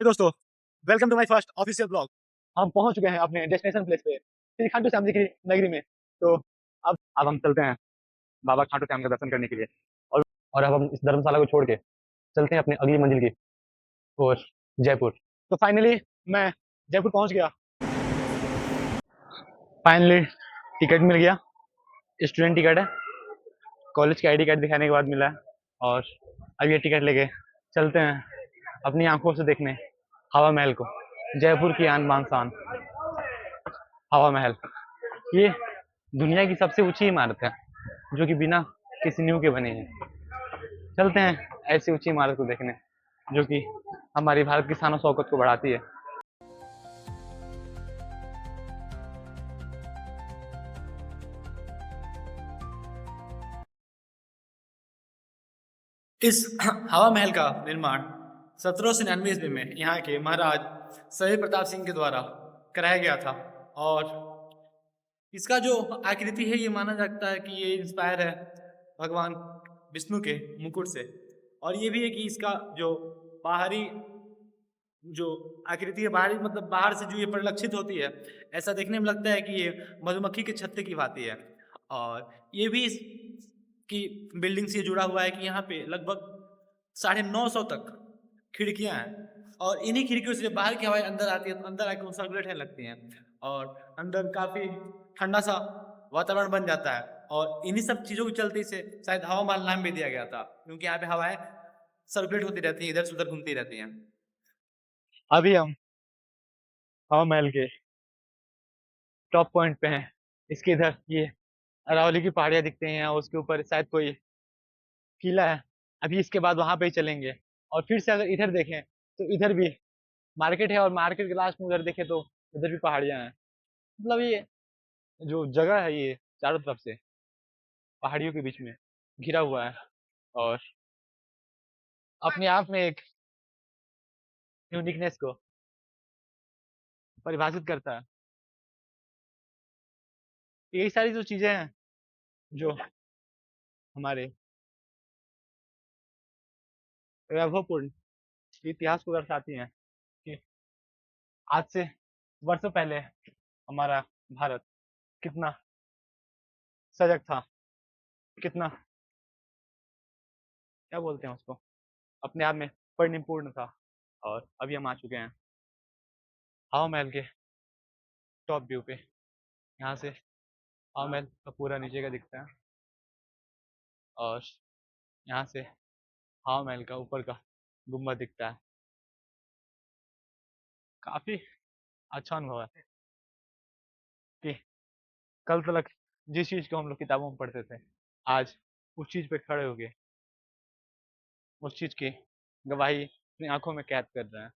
हे दोस्तों, welcome to my first official blog. हम पहुंच चुके हैं अपने डेस्टिनेशन प्लेस पे, श्री खाटू श्याम जी की नगरी में। तो अब हम चलते हैं बाबा खाटू श्याम का दर्शन करने के लिए। और और अब हम इस धर्मशाला को छोड़ के चलते हैं अपनी अगली मंजिल की ओर, जयपुर। तो फाइनली मैं जयपुर पहुंच गया। फाइनली टिकट मिल गया। स्टूडेंट टिकट है, कॉलेज की आईडी कार्ड दिखाने के बाद मिला है। और अब ये टिकट लेके चलते हैं अपनी आंखों से देखने हवा महल को, जयपुर की आन बान शान हवा महल। ये दुनिया की सबसे ऊंची इमारत है जो कि बिना किसी नींव के बनी है। चलते हैं ऐसी ऊंची इमारत को देखने जो कि हमारी भारत की शान शौकत को बढ़ाती है। इस हवा महल का निर्माण 1799 ईस्वी में यहाँ के महाराज शहीद प्रताप सिंह के द्वारा कराया गया था। और इसका जो आकृति है ये माना जाता है कि ये इंस्पायर है भगवान विष्णु के मुकुट से। और ये भी है कि इसका जो बाहरी जो आकृति है, बाहरी मतलब बाहर से जो ये परिलक्षित होती है, ऐसा देखने में लगता है कि ये मधुमक्खी के छत्ते की भांति है। और ये भी इस की बिल्डिंग से जुड़ा हुआ है कि यहाँ पे लगभग 950 तक खिड़कियां हैं। और इन्हीं खिड़कियों से जब बाहर की हवाएं अंदर आती है तो अंदर आके सर्कुलेट होने लगती हैं और अंदर काफी ठंडा सा वातावरण बन जाता है। और इन्हीं सब चीजों के चलते इसे शायद हवा महल नाम भी दिया गया था, क्योंकि यहाँ पे हवाएं सर्कुलेट होती रहती हैं, इधर से उधर घूमती रहती हैं। अभी हम हवा महल के टॉप पॉइंट पे हैं। इसके इधर ये अरावली की पहाड़ियां दिखते हैं और उसके ऊपर शायद कोई किला है। अभी इसके बाद वहां पे ही चलेंगे। और फिर से अगर इधर देखें तो इधर भी मार्केट है, और मार्केट के लास्ट में उधर देखें तो इधर भी पहाड़ियां हैं। मतलब ये जो जगह है ये चारों तरफ से पहाड़ियों के बीच में घिरा हुआ है और अपने आप में एक यूनिकनेस को परिभाषित करता है। यही सारी जो चीजें हैं जो हमारे वैभवपूर्ण इतिहास को दर्शाती हैं कि आज से वर्षों पहले हमारा भारत कितना सजग था, कितना क्या बोलते हैं उसको, अपने आप में परिपूर्ण था। और अभी हम आ चुके हैं हवा महल के टॉप व्यू पे। यहाँ से हवा महल का पूरा नीचे का दिखता है और यहाँ से हवा महल का ऊपर का गुम्बद दिखता है। काफी अच्छा अनुभव है कि कल तक जिस चीज को हम लोग किताबों में पढ़ते थे, आज उस चीज पे खड़े हो गए, उस चीज की गवाही अपनी आंखों में कैद कर रहे हैं।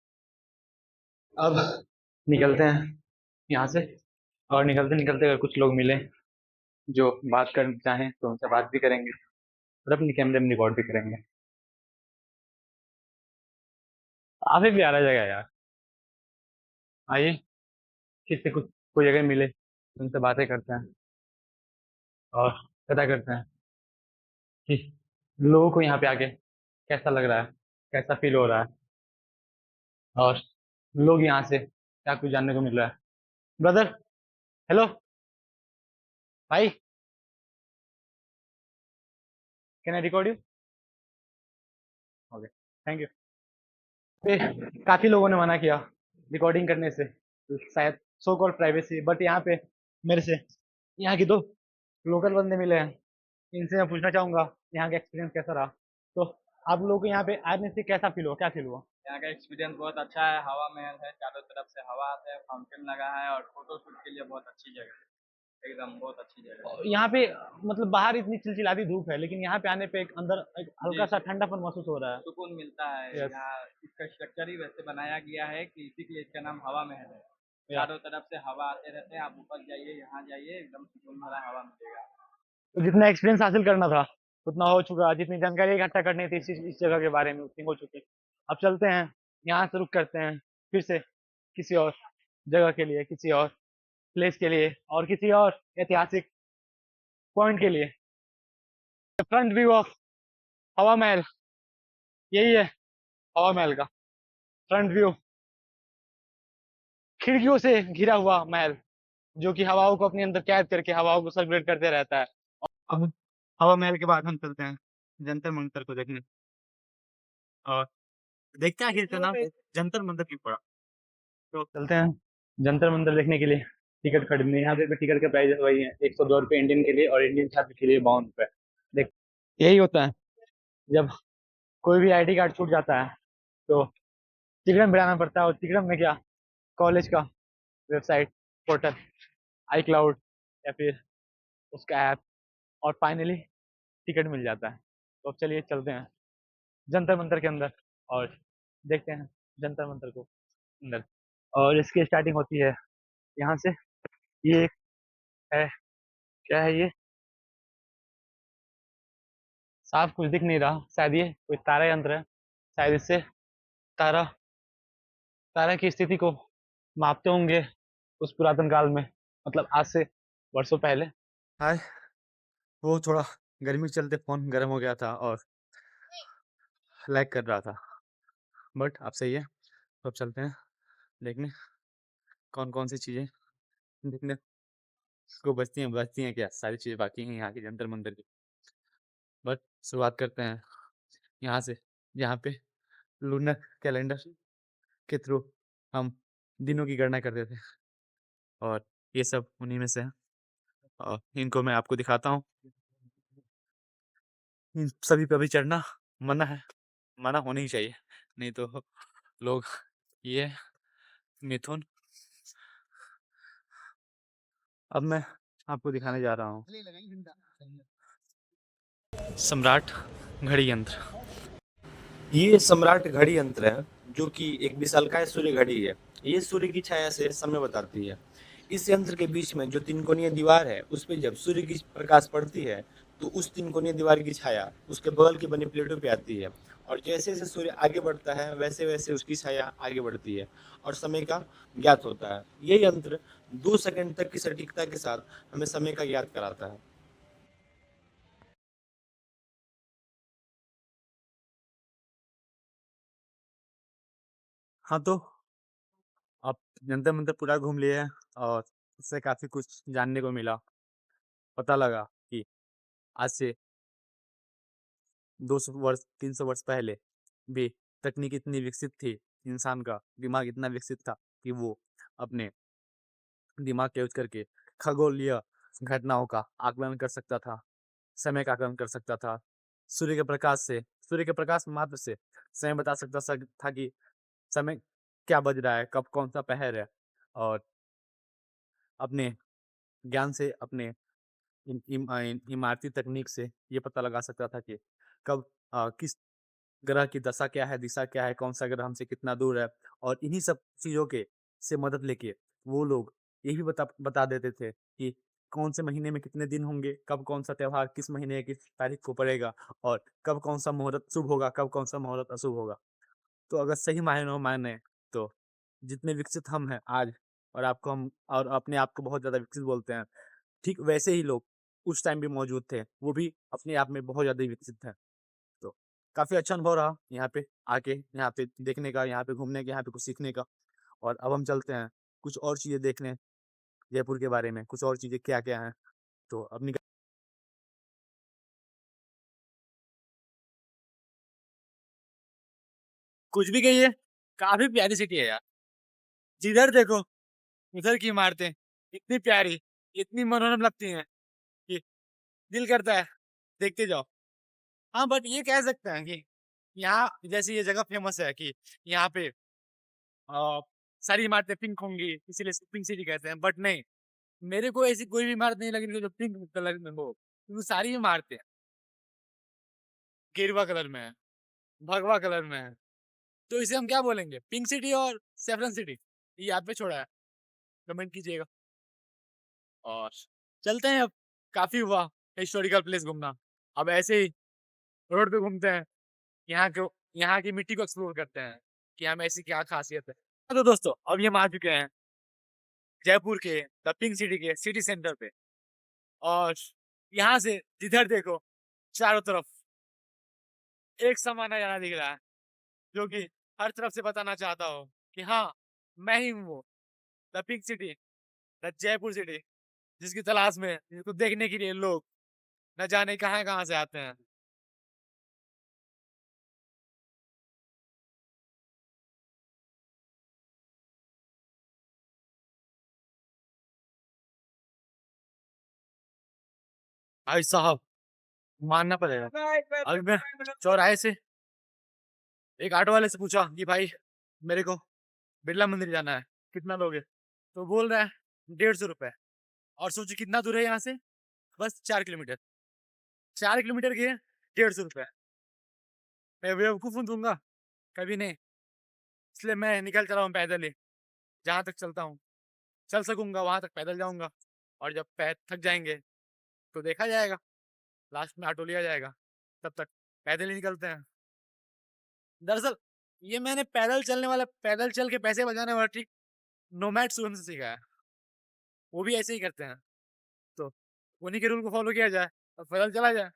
अब निकलते हैं यहाँ से। और निकलते निकलते अगर कुछ लोग मिले जो बात करना चाहें तो उनसे बात भी करेंगे और अपनी कैमरे में रिकॉर्ड भी करेंगे। काफी प्यारा जगह है यार। आइए किसी कुछ कोई जगह मिले तो उनसे बातें करते हैं और पता करते हैं कि लोगों को यहाँ पे आके कैसा लग रहा है, कैसा फील हो रहा है, और लोग यहाँ से क्या कुछ जानने को मिल रहा है। ब्रदर, हेलो भाई, can I record you? Okay, thank you. काफी लोगों ने मना किया रिकॉर्डिंग करने से, शायद सो कॉल्ड प्राइवेसी। बट यहाँ पे मेरे से यहाँ की दो लोकल बंदे मिले हैं, इनसे मैं पूछना चाहूंगा यहाँ का एक्सपीरियंस कैसा रहा। तो आप लोगों को यहाँ पे आने से कैसा फील हुआ, क्या फील हुआ? यहाँ का एक्सपीरियंस बहुत अच्छा है। हवा महल है, चारों तरफ से हवा आता है, फाउंटेन लगा है और फोटो शूट के लिए बहुत अच्छी जगह है। एकदम बहुत अच्छी जगह है। और यहाँ पे मतलब बाहर इतनी चिलचिलाती धूप है, लेकिन यहाँ पे आने पे एक अंदर एक जी हल्का सा जी, ठंडापन महसूस हो रहा है। सुकून मिलता है यस। यहाँ। इसका स्ट्रक्चर ही वैसे बनाया गया है कि इसी के लिए इसका नाम हवा महल है। या चारों तरफ से हवा आते रहते हैं, आप ऊपर जाइए, यहाँ जाइए, एकदम सुकून भरा हवा मिलेगा। तो जितना एक्सपीरियंस हासिल करना था उतना हो चुका, जितनी जानकारी इकट्ठा करनी थी इस जगह के बारे में उतनी हो चुकी। अब चलते हैं, यहाँ से रुक करते हैं फिर से किसी और जगह के लिए, किसी और प्लेस के लिए, और किसी और ऐतिहासिक पॉइंट के लिए। फ्रंट व्यू ऑफ हवा महल, यही है हवा महल का फ्रंट व्यू। खिड़कियों से घिरा हुआ महल, जो कि हवाओं को अपने अंदर कैद करके हवाओं को सर्कुलेट करते रहता है। अब हवा महल के बाद हम चलते हैं जंतर मंतर को देखने, और देखते हैं आखिर इसका नाम जंतर मंतर क्यों पड़ा। तो चलते हैं जंतर मंतर देखने के लिए, टिकट खरीदने। यहाँ पे टिकट के प्राइस वही है, 102 रुपये इंडियन के लिए, और इंडियन छात्र के लिए 52 रुपये। देख, यही होता है जब कोई भी आईडी कार्ड छूट जाता है तो टिकट बनाना पड़ता है। और टिकट में क्या, कॉलेज का वेबसाइट, पोर्टल, आई क्लाउड, या फिर उसका ऐप, और फाइनली टिकट मिल जाता है। तो अब चलिए चलते हैं जंतर मंतर के अंदर और देखते हैं जंतर मंतर को अंदर। और इसकी स्टार्टिंग होती है यहाँ से। ये एक है, क्या है ये, साफ कुछ दिख नहीं रहा, शायद ये कोई तारा यंत्र है। शायद इससे तारा तारा की स्थिति को मापते होंगे उस पुरातन काल में, मतलब आज से वर्षों पहले। हाय, वो थोड़ा गर्मी के चलते फोन गर्म हो गया था और लैग कर रहा था, बट अब सही है। तो अब चलते हैं देखने कौन कौन सी चीजें देखने को बचती हैं क्या, सारी चीजें बाकी हैं यहाँ के जंतर मंतर की। बट शुरुआत करते हैं यहाँ से, जहाँ पे लूनर कैलेंडर के थ्रू हम दिनों की गणना करते थे, और ये सब उन्हीं में से है। और इनको मैं आपको दिखाता हूँ। इन सभी पे अभी चढ़ना मना है, मना होना ही चाहिए, नहीं तो लोग, ये मिथुन, अब मैं आपको दिखाने जा रहा हूँ सम्राट घड़ी यंत्र। ये सम्राट घड़ी यंत्र है, जो कि एक विशालकाय सूर्य घड़ी है। ये सूर्य की छाया से समय बताती है। इस यंत्र के बीच में जो तीन कोणीय दीवार है, उस पे जब सूर्य की प्रकाश पड़ती है तो उस तीन कोणीय दीवार की छाया उसके बगल की बनी प्लेटों पे आती है, और जैसे जैसे सूर्य आगे बढ़ता है वैसे वैसे उसकी छाया आगे बढ़ती है और समय का ज्ञात होता है। ये यंत्र 2 सेकंड तक की सटीकता के साथ हमें समय का ज्ञात कराता है। हाँ, तो अब जंतर मंतर पूरा घूम लिए हैं, और उससे काफी कुछ जानने को मिला। पता लगा कि आज से 200 वर्ष 300 वर्ष पहले भी तकनीक इतनी विकसित थी, इंसान का दिमाग इतना विकसित था कि वो अपने दिमाग का यूज करके खगोलीय घटनाओं का आकलन कर सकता था, समय का आकलन कर सकता था। सूर्य के प्रकाश से, सूर्य के प्रकाश मात्र से समय बता सकता था कि समय क्या बज रहा है, कब कौन सा पहर है। और अपने ज्ञान से, अपने इमारती तकनीक से ये पता लगा सकता था कि कब किस ग्रह की दशा क्या है, दिशा क्या है, कौन सा ग्रह हमसे कितना दूर है। और इन्हीं सब चीज़ों के से मदद लेके वो लोग ये भी बता देते थे कि कौन से महीने में कितने दिन होंगे, कब कौन सा त्योहार किस महीने किस तारीख को पड़ेगा, और कब कौन सा मुहूर्त शुभ होगा, कब कौन सा मुहूर्त अशुभ होगा। तो अगर सही मायनों में माने तो जितने विकसित हम हैं आज, और आपको हम और अपने आप को बहुत ज़्यादा विकसित बोलते हैं, ठीक वैसे ही लोग उस टाइम भी मौजूद थे, वो भी अपने आप में बहुत ज़्यादा विकसित थे। तो काफ़ी अच्छा अनुभव रहा यहाँ पे आके, यहाँ पे देखने का, यहाँ पे घूमने का, यहाँ पे कुछ सीखने का। और अब हम चलते हैं कुछ और चीज़ें देखने जयपुर के बारे में, कुछ और चीज़ें क्या-क्या हैं। तो अब कुछ भी कहिए, काफ़ी प्यारी सिटी है यार। जिधर देखो उधर की इमारतें इतनी प्यारी, इतनी मनोरम लगती हैं कि दिल करता है देखते जाओ। हाँ, बट ये कह सकते हैं कि यहाँ जैसे ये जगह फेमस है कि यहाँ पे अ, सारी इमारतें पिंक होंगी, इसीलिए इसको पिंक सिटी कहते हैं। बट नहीं, मेरे को ऐसी कोई भी इमारत नहीं लगी जो पिंक कलर में हो, क्योंकि सारी इमारतें गेरुआ कलर में है, भगवा कलर में है। तो इसे हम क्या बोलेंगे, पिंक सिटी और सैफरन सिटी? ये आप पे छोड़ा है, कमेंट कीजिएगा। और चलते हैं अब, काफी हुआ हिस्टोरिकल प्लेस घूमना, अब ऐसे ही रोड पे घूमते हैं, यहाँ को यहाँ की मिट्टी को एक्सप्लोर करते हैं कि यहाँ में ऐसी क्या खासियत है। तो दोस्तों, अब ये हम आ चुके हैं जयपुर के द पिंक सिटी के सिटी सेंटर पे, और यहाँ से जिधर देखो चारों तरफ एक समान नजारा दिख रहा है, जो कि हर तरफ से बताना चाहता हूँ कि हाँ, मैं ही हूँ वो। The pink city, the Jaipur city, जिसकी तलाश में, जिसको देखने के लिए लोग न जाने कहाँ कहाँ से आते हैं। भाई साहब, मानना पड़ेगा, अभी मैं चौराहे से एक ऑटो वाले से पूछा कि भाई मेरे को बिरला मंदिर जाना है, कितना लोगे? तो बोल रहा है 150 रुपए। और सोचो कितना दूर है यहाँ से, बस 4 किलोमीटर। 4 किलोमीटर के 150 रुपए, मैं बेवकूफ हूँ दूंगा? कभी नहीं। इसलिए मैं निकल चला हूँ पैदल ही, जहाँ तक चलता हूँ, चल सकूंगा वहां तक पैदल जाऊंगा। और जब पैर थक जाएंगे तो देखा जाएगा, लास्ट में ऑटो लिया जाएगा, तब तक पैदल ही निकलते हैं। दरअसल ये मैंने पैदल चल के पैसे बचाने वाला ट्रिक नोमैड शुभम से सीखा है। वो भी ऐसे ही करते हैं, तो उन्हीं के रूल को फॉलो किया जाए और पैदल चला जाए।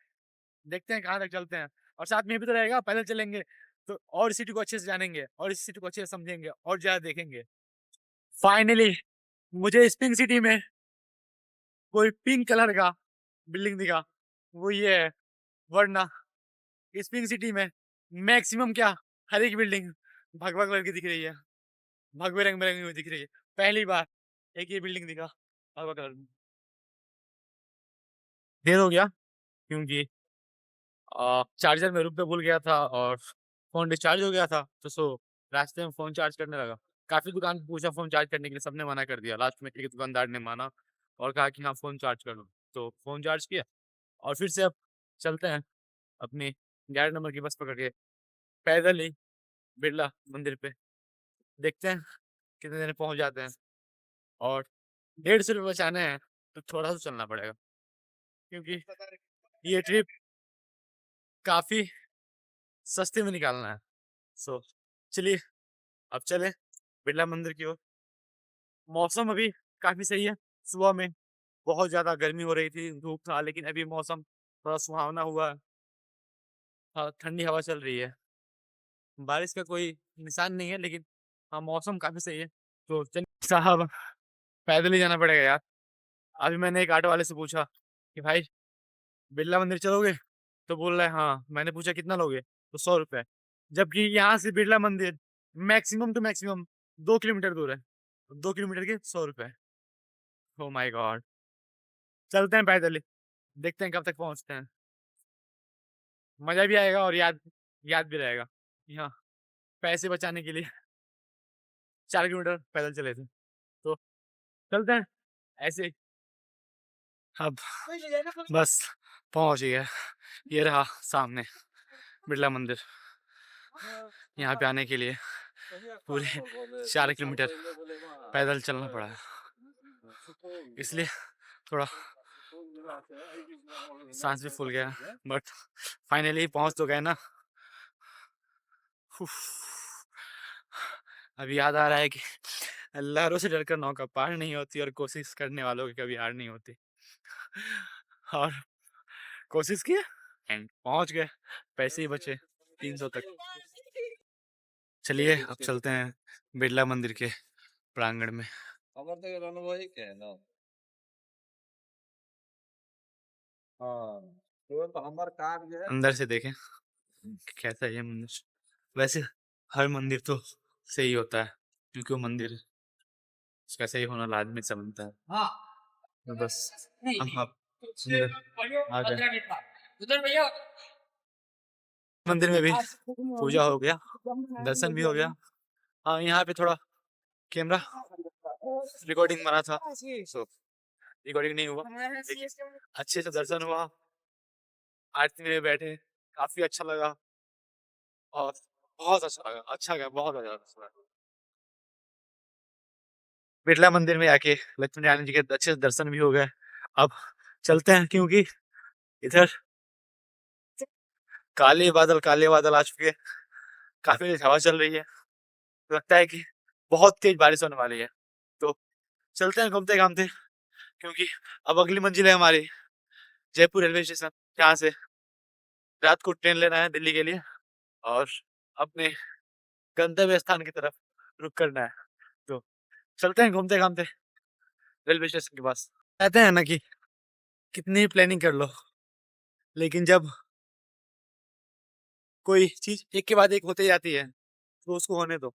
देखते हैं कहाँ तक चलते हैं। और साथ में ये भी तो रहेगा, पैदल चलेंगे तो और इस सिटी को अच्छे से जानेंगे और इस सिटी को अच्छे से समझेंगे और ज्यादा देखेंगे। फाइनली मुझे इस पिंक सिटी में कोई पिंक कलर का बिल्डिंग दिखा, वो ये है। वरना इस पिंक सिटी में मैक्सिमम क्या, हर एक बिल्डिंग भगवा कलर की दिख रही है, भगवे रंग बिरंगी हुई दिख रही है। पहली बार एक ये बिल्डिंग दिखा भगवा कलर में। देर हो गया क्योंकि चार्जर में रूम पे भूल गया था और फोन डिस्चार्ज हो गया था, तो रास्ते में फोन चार्ज करने लगा। काफी दुकान पे पूछा फोन चार्ज करने के लिए, सबने मना कर दिया। लास्ट में एक दुकानदार ने माना और कहा कि हाँ फोन चार्ज कर लो, तो फोन चार्ज किया और फिर से अब चलते हैं अपनी 11 नंबर की बस पकड़ के पैदल ही बिरला मंदिर पे। देखते हैं कितने देर में पहुंच जाते हैं। और 150 रुपये बचाने हैं तो थोड़ा सा चलना पड़ेगा, क्योंकि ये ट्रिप काफी सस्ते में निकालना है। चलिए अब चले बिरला मंदिर की ओर। मौसम अभी काफी सही है। सुबह में बहुत ज्यादा गर्मी हो रही थी, धूप था, लेकिन अभी मौसम थोड़ा सुहावना हुआ है। हाँ, ठंडी हवा चल रही है। बारिश का कोई निशान नहीं है, लेकिन हाँ मौसम काफी सही है। तो चलिए साहब, पैदल ही जाना पड़ेगा यार। अभी मैंने एक ऑटो वाले से पूछा कि भाई बिरला मंदिर चलोगे? तो बोल रहा है हाँ। मैंने पूछा कितना लोगे? तो 100 रुपए। जबकि यहाँ से बिरला मंदिर मैक्सिमम टू मैक्सिमम 2 किलोमीटर दूर है। 2 किलोमीटर के 100 रुपए। Oh my God. चलते हैं पैदल ही, देखते हैं कब तक पहुंचते हैं। मजा भी आएगा और याद याद भी रहेगा कि हाँ, पैसे बचाने के लिए 4 किलोमीटर पैदल चले थे। तो चलते हैं ऐसे ही। अब बस पहुंच गया, ये रहा सामने बिरला मंदिर। यहाँ पे आने के लिए पूरे 4 किलोमीटर पैदल चलना पड़ा है, इसलिए थोड़ा सांस भी फूल गया, बट फाइनली पहुंच तो गए ना। उफ। अभी याद आ रहा है कि लहरों से डरकर नौका पार नहीं होती और कोशिश करने वालों की कभी हार नहीं होती। और कोशिश की एंड पहुंच गए, पैसे ही बचे 300 तक। चलिए अब चलते हैं बिरला मंदिर के प्रांगण में। अंदर से देखें कि कैसा है ये मंदिर। वैसे हर मंदिर तो सही होता है, क्योंकि वो मंदिर उसका सही होना लाजमी से बनता है। तो बस हम आप अंदर आ गए। मंदिर में भी पूजा हो गया, दर्शन भी हो गया। हाँ, यहाँ पे थोड़ा कैमरा रिकॉर्डिंग बना था, सो रिकॉर्डिंग नहीं हुआ, लेकिन अच्छे से दर्शन हुआ। आरती में बैठे, काफी अच्छा लगा और बहुत अच्छा लगा, अच्छा गया, बहुत अच्छा लगा। बिरला मंदिर में आके लक्ष्मी नारायण जी के अच्छे से दर्शन भी हो गए। अब चलते हैं, क्योंकि इधर काले बादल आ चुके हैं, काफी तेज हवा चल रही है, लगता है कि बहुत तेज बारिश होने वाली है। तो चलते हैं घूमते घामते, क्योंकि अब अगली मंजिल है हमारी जयपुर रेलवे स्टेशन, जहाँ से रात को ट्रेन लेना है दिल्ली के लिए और अपने गंतव्य स्थान की तरफ रुक करना है। तो चलते हैं घूमते घामते रेलवे स्टेशन के पास। कहते हैं ना कि कितनी ही प्लानिंग कर लो, लेकिन जब कोई चीज एक के बाद एक होते जाती है तो उसको होने दो,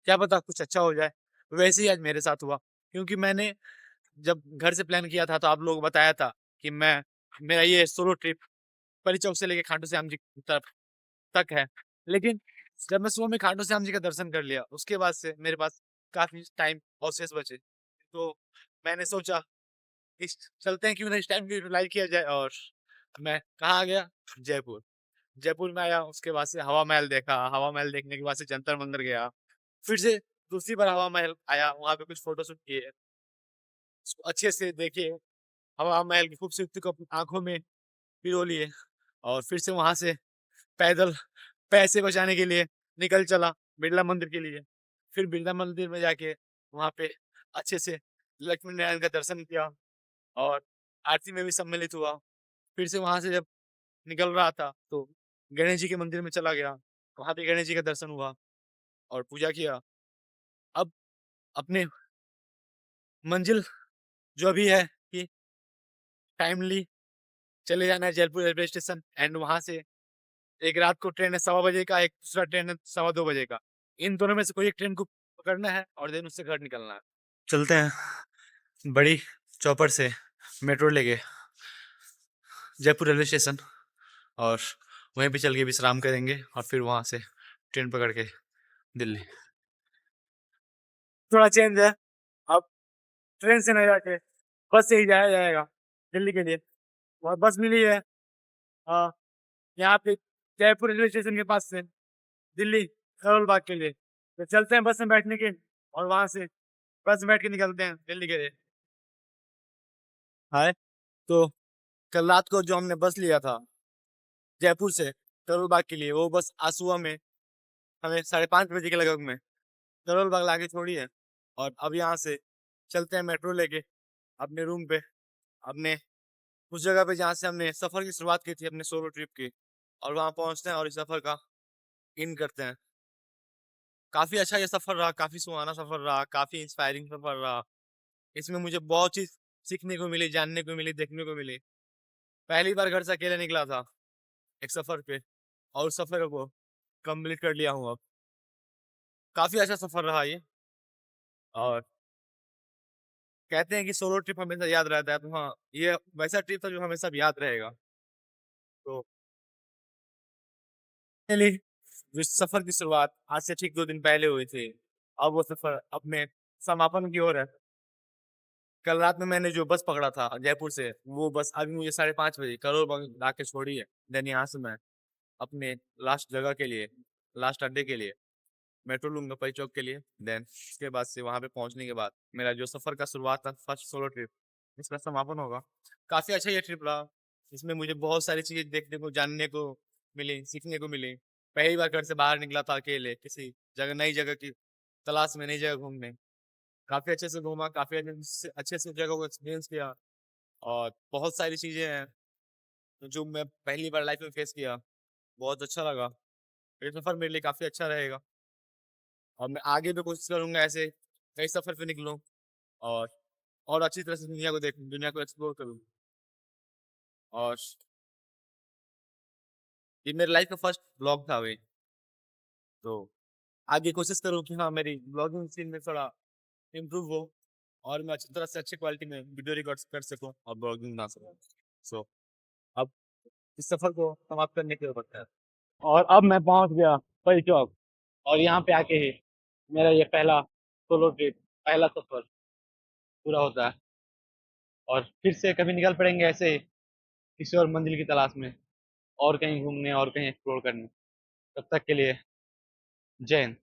क्या पता कुछ अच्छा हो जाए। वैसे ही आज मेरे साथ हुआ, क्योंकि मैंने जब घर से प्लान किया था तो आप लोगों को बताया था कि मैं मेरा ये सोलो ट्रिप परी चौक से लेके खाटू श्याम जी की तरफ तक है। लेकिन जब मैं सुबह में खाटू श्याम जी का दर्शन कर लिया, उसके बाद से मेरे पास काफी टाइम और शेष बचे, तो मैंने सोचा इस चलते हैं, क्यों ना इस टाइम की यूटिलाइज किया जाए। और मैं कहाँ आ गया? जयपुर। जयपुर में आया, उसके बाद से हवा महल देखा, हवा महल देखने के बाद से जंतर मंदिर गया, फिर से दूसरी बार हवा महल आया, वहां पे कुछ फोटो शूट किए, उसको अच्छे से देखे, हवा महल की खूबसूरती को अपनी आंखों में पिरो लिए, और फिर से वहां से पैदल पैसे बचाने के लिए निकल चला बिरला मंदिर के लिए। फिर बिरला मंदिर में जाके वहां पे अच्छे से लक्ष्मी नारायण का दर्शन किया और आरती में भी सम्मिलित हुआ। फिर से वहां से जब निकल रहा था तो गणेश जी के मंदिर में चला गया, वहां पे गणेश जी का दर्शन हुआ और पूजा किया। अब अपने मंजिल जो अभी है कि टाइमली चले जाना है जयपुर रेलवे स्टेशन, एंड वहां से एक रात को ट्रेन है 1:15 का, एक दूसरा ट्रेन है 2:15 का। इन दोनों में से कोई एक ट्रेन को पकड़ना है और देन उससे घर निकलना है। चलते हैं बड़ी चौपर से मेट्रो लेके जयपुर रेलवे स्टेशन, और वहीं पे चल के विश्राम करेंगे और फिर वहां से ट्रेन पकड़ के दिल्ली। थोड़ा चेंज है, अब ट्रेन से नहीं जाके बस से ही जाया जाएगा दिल्ली के लिए। और बस मिली है यहाँ पे जयपुर रेलवे स्टेशन के पास से दिल्ली करोल बाग के लिए। तो चलते हैं बस में बैठने के, और वहां से बस में बैठ के निकलते हैं दिल्ली के लिए। हाय, तो कल रात को जो हमने बस लिया था जयपुर से करोल बाग के लिए, वो बस आज सुबह में हमें 5:30 बजे के लगभग में करोल बाग लाके छोड़ी है। और अब यहाँ से चलते हैं मेट्रो लेके अपने रूम पे, अपने उस जगह पे जहाँ से हमने सफर की शुरुआत की थी अपने सोलो ट्रिप की, और वहाँ पहुँचते हैं और इस सफर का इन करते हैं। काफी अच्छा ये सफर रहा, काफी सुहाना सफर रहा, काफी इंस्पायरिंग सफर रहा। इसमें मुझे बहुत चीज सीखने को मिली, जानने को मिली, देखने को मिली। पहली बार घर से अकेले निकला था एक सफर पे, और उस सफर को कंप्लीट कर लिया हूँ अब। काफी अच्छा सफर रहा ये, और कहते हैं कि सोलो ट्रिप हमेशा याद रहता है, तो हाँ, ये वैसा ट्रिप था जो हमेशा याद रहेगा। तो पहले जो सफर की शुरुआत आज से ठीक 2 दिन पहले हुई थी, अब वो सफर अपने समापन की ओर है। कल रात में मैंने जो बस पकड़ा था जयपुर से, वो बस अभी मुझे 5:30 बजे करोल बाग ला के छोड़ी है। देन यहाँ से मैं अपने लास्ट जगह के लिए, लास्ट अड्डे के लिए मेट्रो लूंगा परी चौक के लिए। देन उसके बाद से वहां पे पहुंचने के बाद मेरा जो सफर का शुरुआत था फर्स्ट सोलो ट्रिप, इसका समापन होगा। काफी अच्छा ये ट्रिप रहा, इसमें मुझे बहुत सारी चीजें देखने को, जानने को मिली, सीखने को मिली। पहली बार घर से बाहर निकला था अकेले किसी जगह, नई जगह की तलाश में, नई जगह घूमने। काफी अच्छे से घूमा, काफी अच्छे से जगह को एक्सपीरियंस किया, और बहुत सारी चीजें हैं जो मैं पहली बार लाइफ में फेस किया। बहुत अच्छा लगा, ये सफर मेरे लिए काफी अच्छा रहेगा, और मैं आगे भी कोशिश करूंगा ऐसे कई सफर पे निकलूं, और अच्छी तरह से दुनिया को देखूं, दुनिया को एक्सप्लोर करूं। और ये मेरे लाइफ का फर्स्ट ब्लॉग था वे, तो आगे कोशिश करूं कि हाँ मेरी ब्लॉगिंग सीन में थोड़ा इम्प्रूव हो, और मैं अच्छी तरह से अच्छी क्वालिटी में वीडियो रिकॉर्ड कर सकूं और ब्लॉगिंग बना सकूं। सो अब इस सफर को समाप्त करने के वक्त है, और अब मैं पहुंच गया परी चौक, और यहाँ पे आके ही मेरा ये पहला सोलो ट्रिप, पहला सफर पूरा होता है। और फिर से कभी निकल पड़ेंगे ऐसे ही किसी और मंजिल की तलाश में, और कहीं घूमने और कहीं एक्सप्लोर करने। तब तक के लिए जय हिंद।